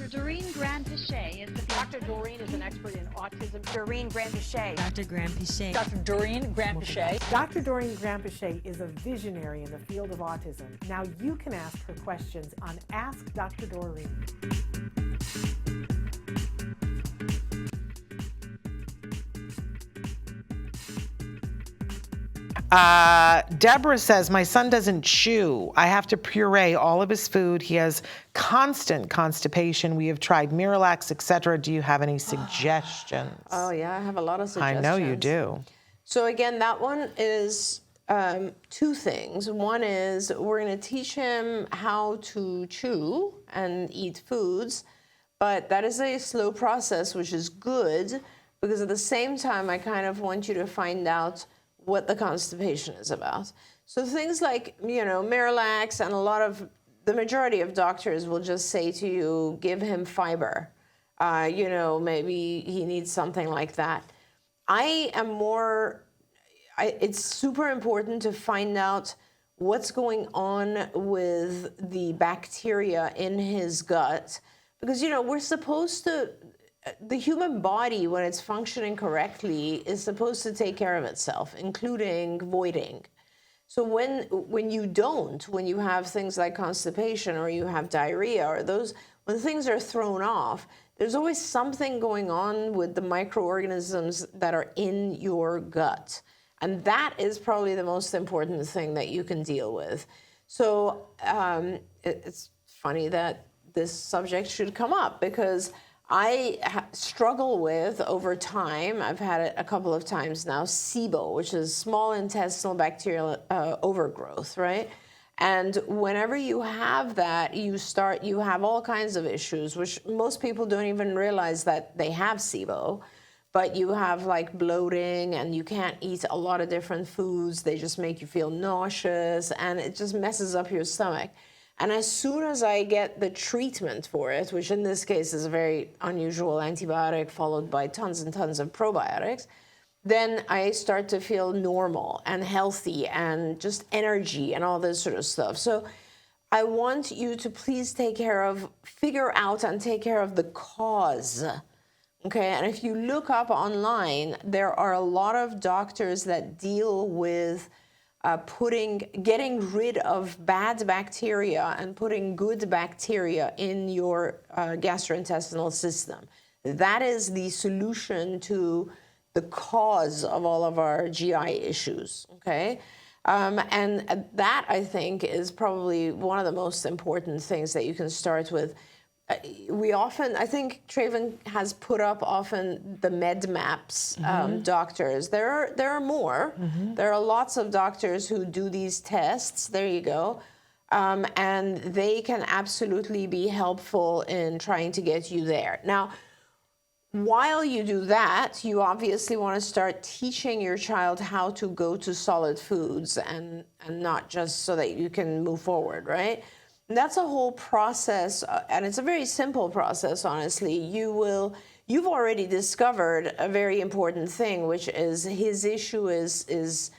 Doreen Grand-Pichet is the Dr. Doreen is an expert in autism. Doreen Grand-Pichet. Dr. Grand-Pichet. Dr. Doreen Grand-Pichet. Dr. Doreen Grand-Pichet is a visionary in the field of autism. Now you can ask her questions on Ask Dr. Doreen. Deborah says, my son doesn't chew. I have to puree all of his food. He has constant constipation. We have tried Miralax, etc. Do you have any suggestions? Oh, yeah, I have a lot of suggestions. I know you do. So again, that one is two things. One is we're going to teach him how to chew and eat foods, but that is a slow process, which is good, because at the same time, I kind of want you to find out what the constipation is about. So things like, Miralax, and the majority of doctors will just say to you, give him fiber. Maybe he needs something like that. It's super important to find out what's going on with the bacteria in his gut, because, we're supposed to, the human body, when it's functioning correctly, is supposed to take care of itself, including voiding. So when you have things like constipation or you have diarrhea or when things are thrown off, there's always something going on with the microorganisms that are in your gut. And that is probably the most important thing that you can deal with. So it's funny that this subject should come up, because I struggle with, over time, I've had it a couple of times now, SIBO, which is small intestinal bacterial overgrowth, right? And whenever you have that, you have all kinds of issues, which most people don't even realize that they have SIBO. But you have like bloating, and you can't eat a lot of different foods. They just make you feel nauseous, and it just messes up your stomach. And as soon as I get the treatment for it, which in this case is a very unusual antibiotic followed by tons and tons of probiotics, then I start to feel normal and healthy and just energy and all this sort of stuff. So I want you to please figure out and take care of the cause. Okay, and if you look up online, there are a lot of doctors that deal with getting rid of bad bacteria and putting good bacteria in your gastrointestinal system. That is the solution to the cause of all of our GI issues, okay? And that, I think, is probably one of the most important things that you can start with. I think Traven has put up often the med maps doctors. There are more. Mm-hmm. There are lots of doctors who do these tests. There you go. And they can absolutely be helpful in trying to get you there. Now, while you do that, you obviously want to start teaching your child how to go to solid foods and not just so that you can move forward, right? And that's a whole process, and it's a very simple process, honestly. You've already discovered a very important thing, which is his issue is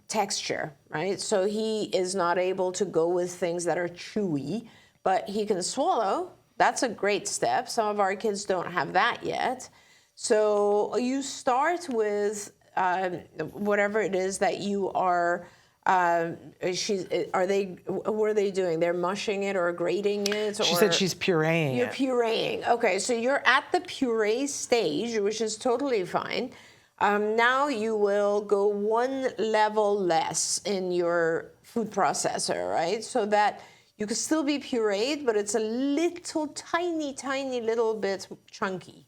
texture, right? So he is not able to go with things that are chewy, but he can swallow. That's a great step. Some of our kids don't have that yet. So you start with whatever it is that you are. What are they doing? They're mushing it or grating it? She said she's pureeing You're pureeing. Okay, so you're at the puree stage, which is totally fine. Now you will go one level less in your food processor, right? So that you can still be pureed, but it's a little tiny little bit chunky,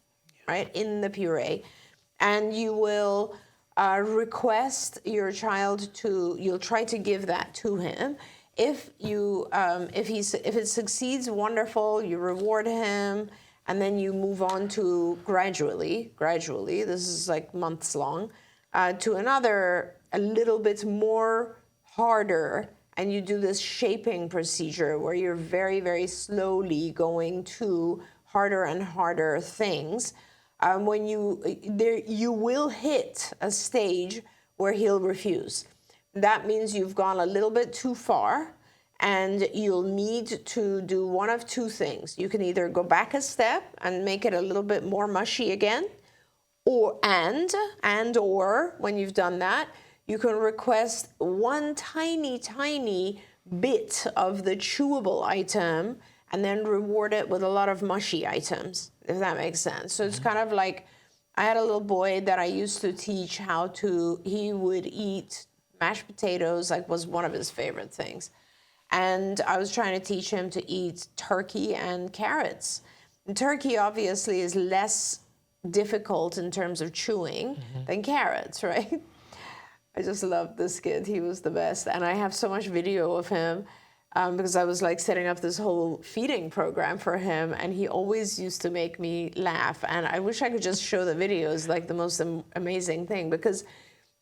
right, in the puree. And you will request your child you'll try to give that to him. If it succeeds, wonderful, you reward him, and then you move on to gradually, this is like months long, to another, a little bit more harder, and you do this shaping procedure where you're very, very slowly going to harder and harder things. When you will hit a stage where he'll refuse. That means you've gone a little bit too far, And you'll need to do one of two things. You can either go back a step and make it a little bit more mushy again, or when you've done that, you can request one tiny bit of the chewable item and then reward it with a lot of mushy items, if that makes sense. So it's kind of like, I had a little boy that I used to teach he would eat mashed potatoes, like was one of his favorite things. And I was trying to teach him to eat turkey and carrots. And turkey obviously is less difficult in terms of chewing than carrots, right? I just loved this kid. He was the best. And I have so much video of him because I was like setting up this whole feeding program for him. And he always used to make me laugh. And I wish I could just show the videos, like the most amazing thing. Because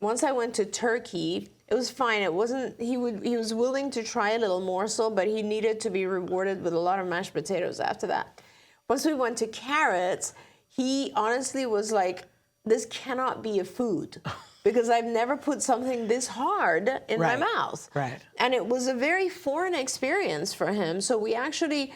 once I went to turkey, it was fine. It wasn't, he was willing to try a little morsel, but he needed to be rewarded with a lot of mashed potatoes after that. Once we went to carrots, he honestly was like, this cannot be a food because I've never put something this hard in my mouth. Right. And it was a very foreign experience for him. So we actually,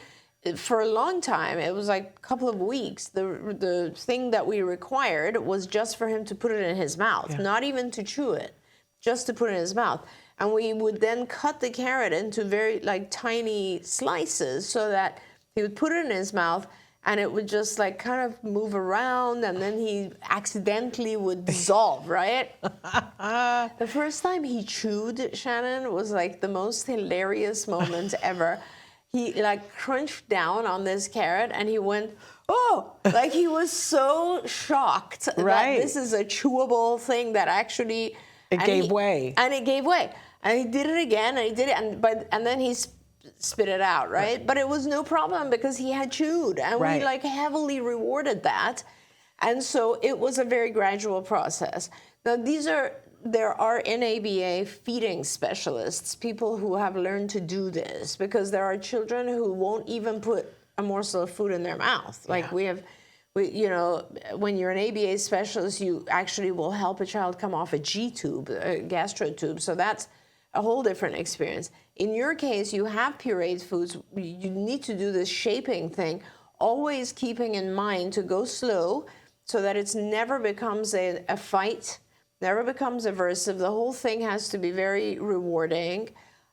for a long time, it was like a couple of weeks, the thing that we required was just for him to put it in his mouth, not even to chew it, just to put it in his mouth. And we would then cut the carrot into very like tiny slices so that he would put it in his mouth and it would just like kind of move around and then he accidentally would dissolve, right? The first time he chewed, Shannon, was like the most hilarious moment ever. He like crunched down on this carrot and he went, oh, like he was so shocked that this is a chewable thing that actually... It gave way. And it gave way. And he did it again, and he did it, and then he spit it out, right? But it was no problem because he had chewed, and we like heavily rewarded that. And so it was a very gradual process. Now there are in ABA feeding specialists, people who have learned to do this, because there are children who won't even put a morsel of food in their mouth. Like you know, when you're an ABA specialist, you actually will help a child come off a G-tube, a gastro tube. So that's a whole different experience. In your case, you have pureed foods. You need to do this shaping thing, always keeping in mind to go slow so that it never becomes a fight, never becomes aversive. The whole thing has to be very rewarding.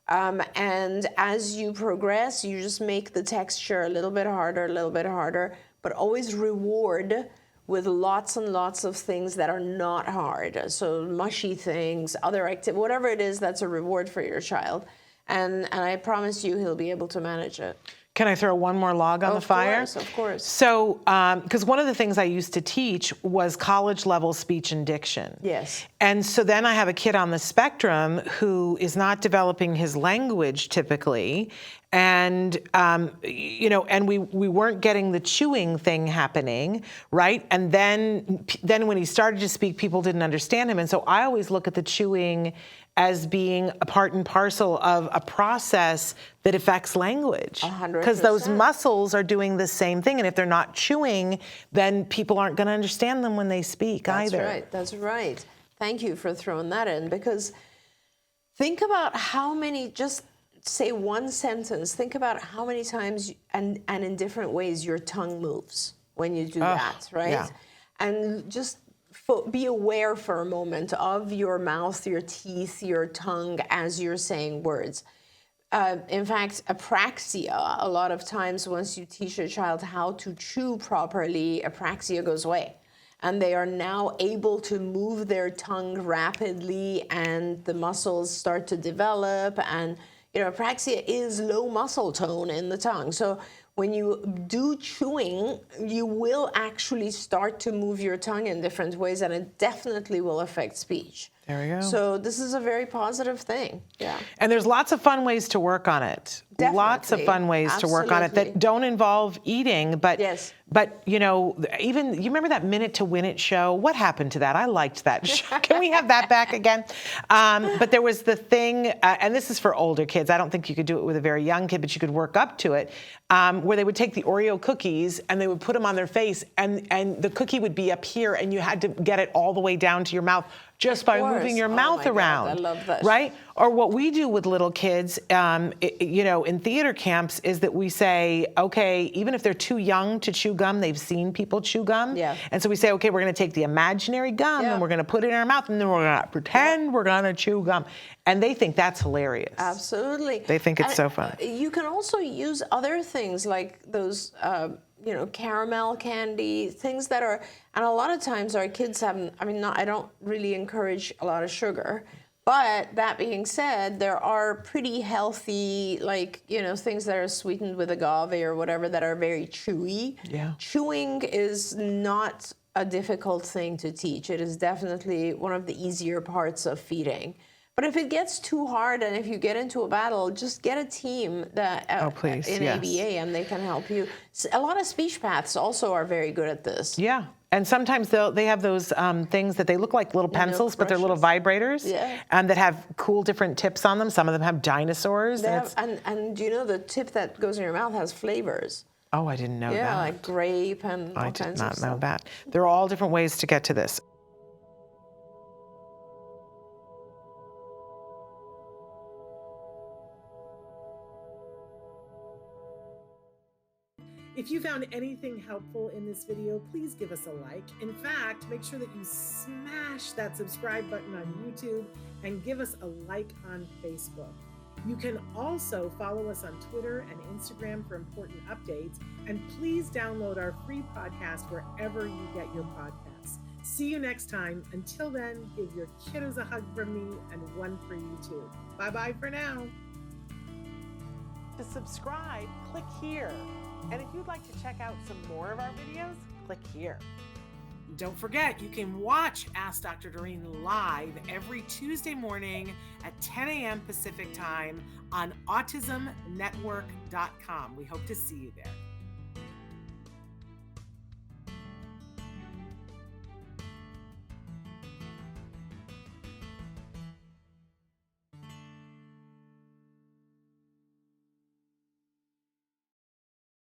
And as you progress, you just make the texture a little bit harder, but always reward with lots and lots of things that are not hard. So mushy things, other activity, whatever it is, that's a reward for your child. And I promise you he'll be able to manage it. Can I throw one more log on the fire? Of course. So, because one of the things I used to teach was college-level speech and diction. Yes. And so then I have a kid on the spectrum who is not developing his language typically, and you know, and we weren't getting the chewing thing happening, right? And then when he started to speak, people didn't understand him, and so I always look at the chewing as being a part and parcel of a process that affects language. 100%. Because those muscles are doing the same thing, and if they're not chewing, then people aren't going to understand them when they speak either. That's right. Thank you for throwing that in, because think about how many, just say one sentence, think about how many times and in different ways your tongue moves when you do that, right? Yeah. And just be aware for a moment of your mouth, your teeth, your tongue as you're saying words. In fact, apraxia, a lot of times once you teach a child how to chew properly, apraxia goes away. And they are now able to move their tongue rapidly and the muscles start to develop. And, you know, apraxia is low muscle tone in the tongue. So when you do chewing, you will actually start to move your tongue in different ways, and it definitely will affect speech. There we go. So this is a very positive thing. Yeah. And there's lots of fun ways to work on it. Definitely. Lots of fun ways to work on it that don't involve eating, but but you know, even you remember that Minute to Win It show? What happened to that? I liked that show. Can we have that back again? But there was the thing, and this is for older kids. I don't think you could do it with a very young kid, but you could work up to it, where they would take the Oreo cookies and they would put them on their face, and the cookie would be up here, and you had to get it all the way down to your mouth. just by moving your mouth around. God, I love that. Right? Or what we do with little kids, in theater camps, is that we say, okay, even if they're too young to chew gum, they've seen people chew gum. Yeah. And so we say, okay, we're going to take the imaginary gum and we're going to put it in our mouth, and then we're going to pretend we're going to chew gum. And they think that's hilarious. Absolutely. They think it's so fun. You can also use other things like those, caramel candy, things that are, and a lot of times our kids haven't, I don't really encourage a lot of sugar. But that being said, there are pretty healthy, things that are sweetened with agave or whatever that are very chewy. Yeah. Chewing is not a difficult thing to teach. It is definitely one of the easier parts of feeding. But if it gets too hard and if you get into a battle, just get a team that in ABA and they can help you. A lot of speech paths also are very good at this. Yeah. And sometimes they have those things that they look like little pencils, but they're little vibrators, and that have cool different tips on them. Some of them have dinosaurs. And do you know the tip that goes in your mouth has flavors? Oh, I didn't know that. Yeah, like grape and all kinds of stuff. I did not know that. There are all different ways to get to this. If you found anything helpful in this video, please give us a like. In fact, make sure that you smash that subscribe button on YouTube and give us a like on Facebook. You can also follow us on Twitter and Instagram for important updates. And please download our free podcast wherever you get your podcasts. See you next time. Until then, give your kiddos a hug from me and one for you too. Bye-bye for now. To subscribe, click here. And if you'd like to check out some more of our videos, click here. Don't forget, you can watch Ask Dr. Doreen live every Tuesday morning at 10 a.m. Pacific time on autismnetwork.com. We hope to see you there.